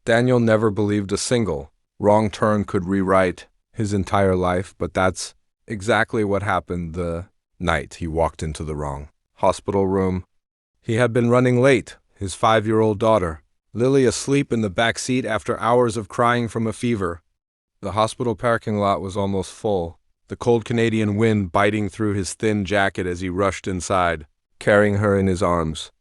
Daniel never believed a single wrong turn could rewrite his entire life, but that's exactly what happened the night he walked into the wrong hospital room. He had been running late, his 5-year-old daughter, Lily, asleep in the back seat after hours of crying from a fever. The hospital parking lot was almost full, the cold Canadian wind biting through his thin jacket as he rushed inside, carrying her in his arms.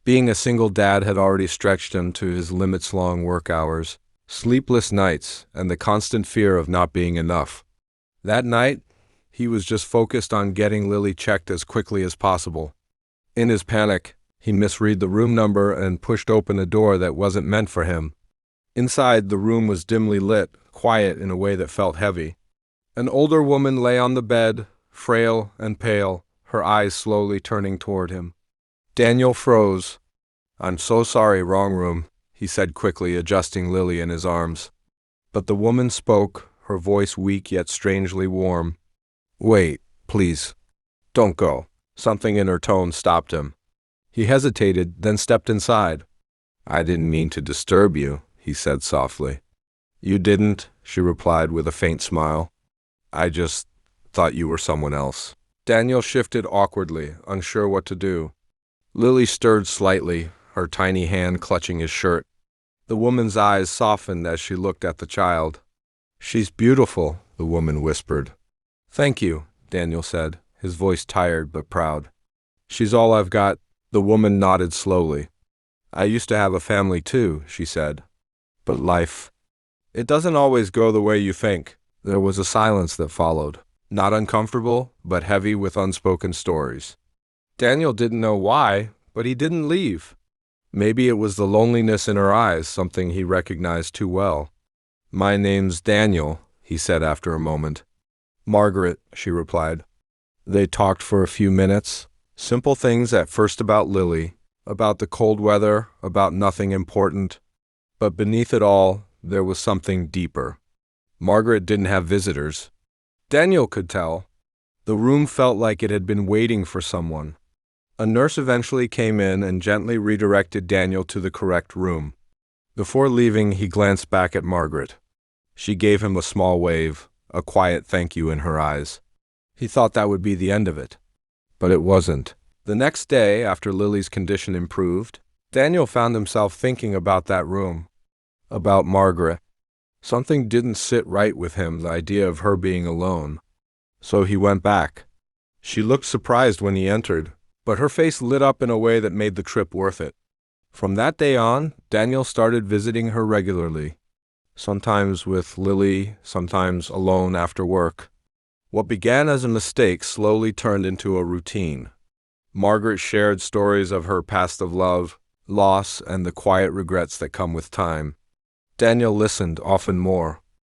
Being a single dad had already stretched him to his limits-long work hours, sleepless nights, and the constant fear of not being enough. That night, he was just focused on getting Lily checked as quickly as possible. In his panic, he misread the room number and pushed open a door that wasn't meant for him. Inside, the room was dimly lit, quiet in a way that felt heavy. An older woman lay on the bed, frail and pale, her eyes slowly turning toward him. Daniel froze. "I'm so sorry, wrong room," he said quickly, adjusting Lily in his arms. But the woman spoke, her voice weak yet strangely warm. "Wait, please. Don't go." Something in her tone stopped him. He hesitated, then stepped inside. "I didn't mean to disturb you," he said softly. "You didn't," she replied with a faint smile. "I just thought you were someone else." Daniel shifted awkwardly, unsure what to do. Lily stirred slightly, her tiny hand clutching his shirt. The woman's eyes softened as she looked at the child. "She's beautiful," the woman whispered. "Thank you," Daniel said, his voice tired but proud. "She's all I've got." The woman nodded slowly. "I used to have a family too," she said. "But life, it doesn't always go the way you think." There was a silence that followed, not uncomfortable, but heavy with unspoken stories. Daniel didn't know why, but he didn't leave. Maybe it was the loneliness in her eyes, something he recognized too well. "My name's Daniel," he said after a moment. "Margaret," she replied. They talked for a few minutes, simple things at first about Lily, about the cold weather, about nothing important. But beneath it all, there was something deeper. Margaret didn't have visitors. Daniel could tell. The room felt like it had been waiting for someone. A nurse eventually came in and gently redirected Daniel to the correct room. Before leaving, he glanced back at Margaret. She gave him a small wave, a quiet thank you in her eyes. He thought that would be the end of it. But it wasn't. The next day, after Lily's condition improved, Daniel found himself thinking about that room, about Margaret. Something didn't sit right with him, the idea of her being alone. So he went back. She looked surprised when he entered, but her face lit up in a way that made the trip worth it. From that day on, Daniel started visiting her regularly, sometimes with Lily, sometimes alone after work. What began as a mistake slowly turned into a routine. Margaret shared stories of her past of love, loss, and the quiet regrets that come with time. Daniel listened, often more,